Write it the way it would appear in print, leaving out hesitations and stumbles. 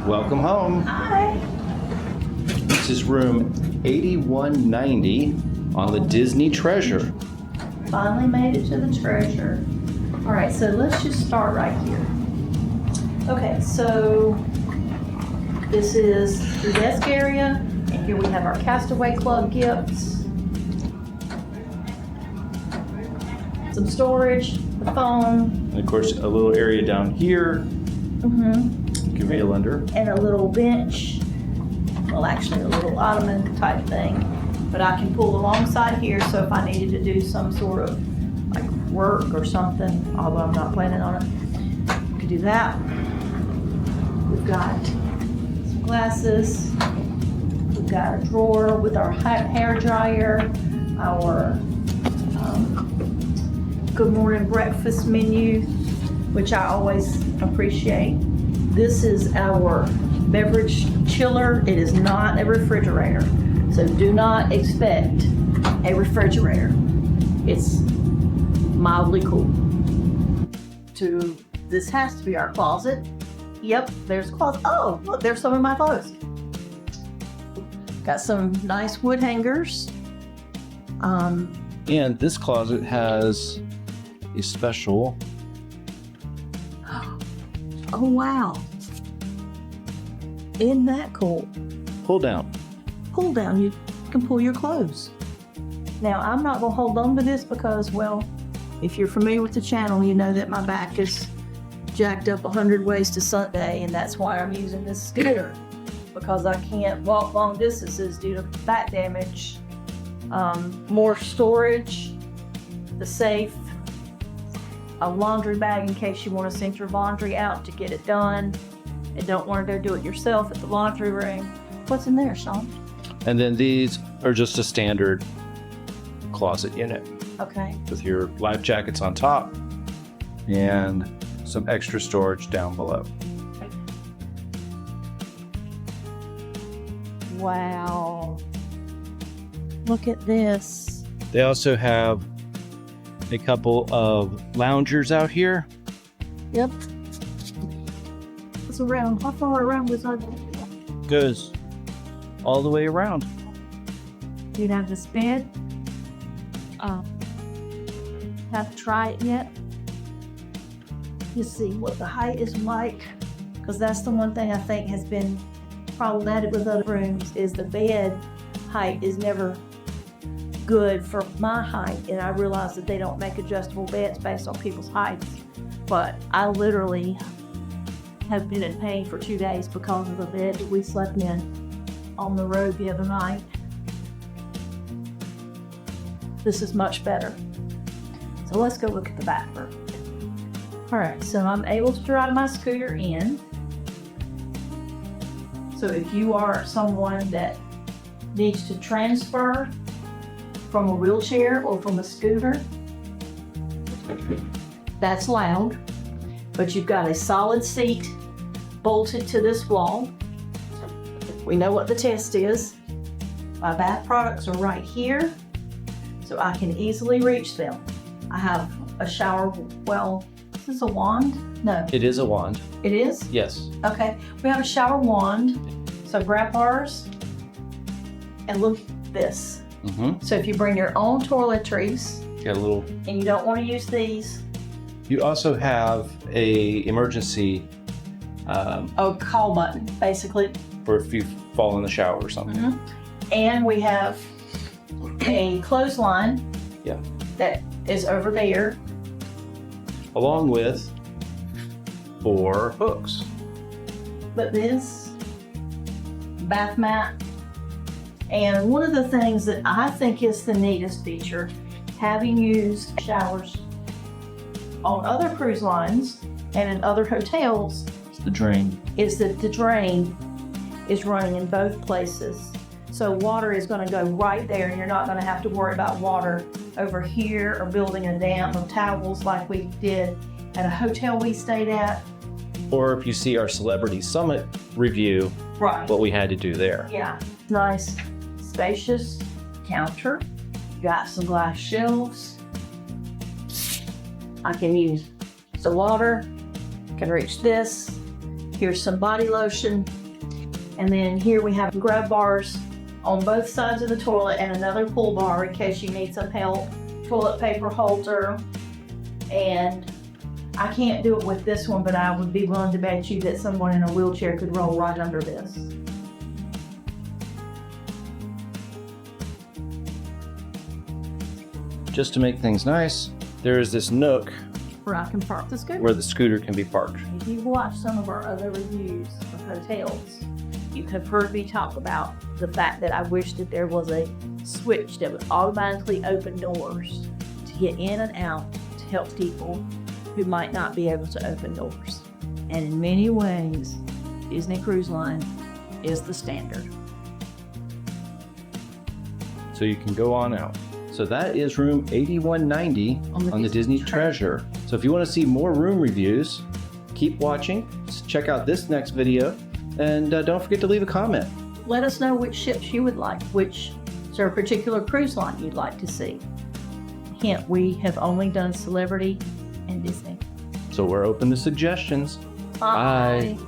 Welcome home. Hi. This is room 8190 on the Disney Treasure. Finally made it to the treasure. All right, so let's just start right here. Okay, so this is the desk area, and here we have our Castaway Club gifts. Some storage, the phone. And of course, a little area down here. Can feel under. And a little bench. Well, actually a little ottoman type thing. But I can pull alongside here, so if I needed to do some sort of like work or something, although I'm not planning on it, I could do that. We've got some glasses. We've got a drawer with our hair dryer, our good morning breakfast menu, which I always appreciate. This is our beverage chiller. It is not a refrigerator, so do not expect a refrigerator. It's mildly cool. This has to be our closet. Yep, there's a closet. Oh, look, there's some of my clothes. Got some nice wood hangers. And this closet has a special. Oh, wow. Isn't that cool? Pull down. Pull down, you can pull your clothes. Now, I'm not gonna hold on to this because, well, if you're familiar with the channel, you know that my back is jacked up 100 ways to Sunday, and that's why I'm using this scooter, because I can't walk long distances due to back damage. More storage, the safe, a laundry bag in case you want to send your laundry out to get it done and don't want to go do it yourself at the laundry room. What's in there, Sean? And then these are just a standard closet unit Okay. with your life jackets on top and some extra storage down below. Wow. Look at this. They also have a couple of loungers out here. Yep. It's around. How far around was I? Goes all the way around. You'd have this bed. Haven't tried it yet. You see what the height is like, because that's the one thing I think has been problematic with other rooms is the bed height is never good for my height, and I realize that they don't make adjustable beds based on people's heights, but I literally have been in pain for 2 days because of the bed that we slept in on the road the other night. This is much better. So let's go look at the back room. All right, so I'm able to drive my scooter in. So if you are someone that needs to transfer from a wheelchair or from a scooter, that's allowed, but you've got a solid seat bolted to this wall. We know what the test is. My bath products are right here, so I can easily reach them. I have a shower, well, is this a wand? No. It is a wand. It is? Yes. Okay, we have a shower wand, so grab ours and look at this. So if you bring your own toiletries Got a little. and you don't want to use these, You also have a emergency call button, basically. for if you fall in the shower or something. And we have a clothesline Yeah. that is over there. Along with 4 hooks. But this bath mat, and one of the things that I think is the neatest feature, having used showers on other cruise lines and in other hotels, It's the drain. is that the drain is running in both places. So water is going to go right there, and you're not going to have to worry about water over here or building a dam of towels like we did at a hotel we stayed at. Or if you see our Celebrity Summit review, Right. what we had to do there. Yeah. Nice, spacious counter. Got some glass shelves. I can use the water, can reach this. Here's some body lotion. And then here we have grab bars on both sides of the toilet and another pull bar in case you need some help. Toilet paper holder. And I can't do it with this one, but I would be willing to bet you that someone in a wheelchair could roll right under this. Just to make things nice, there is this nook Where I can park the scooter. where the scooter can be parked. If you've watched some of our other reviews of hotels, you have heard me talk about the fact that I wish that there was a switch that would automatically open doors to get in and out to help people who might not be able to open doors. And in many ways, Disney Cruise Line is the standard. So you can go on out. So that is room 8190 on the Disney Treasure. So if you want to see more room reviews, keep watching. Check out this next video. And don't forget to leave a comment. Let us know which ships you would like, is there a particular cruise line you'd like to see? Hint, we have only done Celebrity and Disney. So we're open to suggestions. Bye.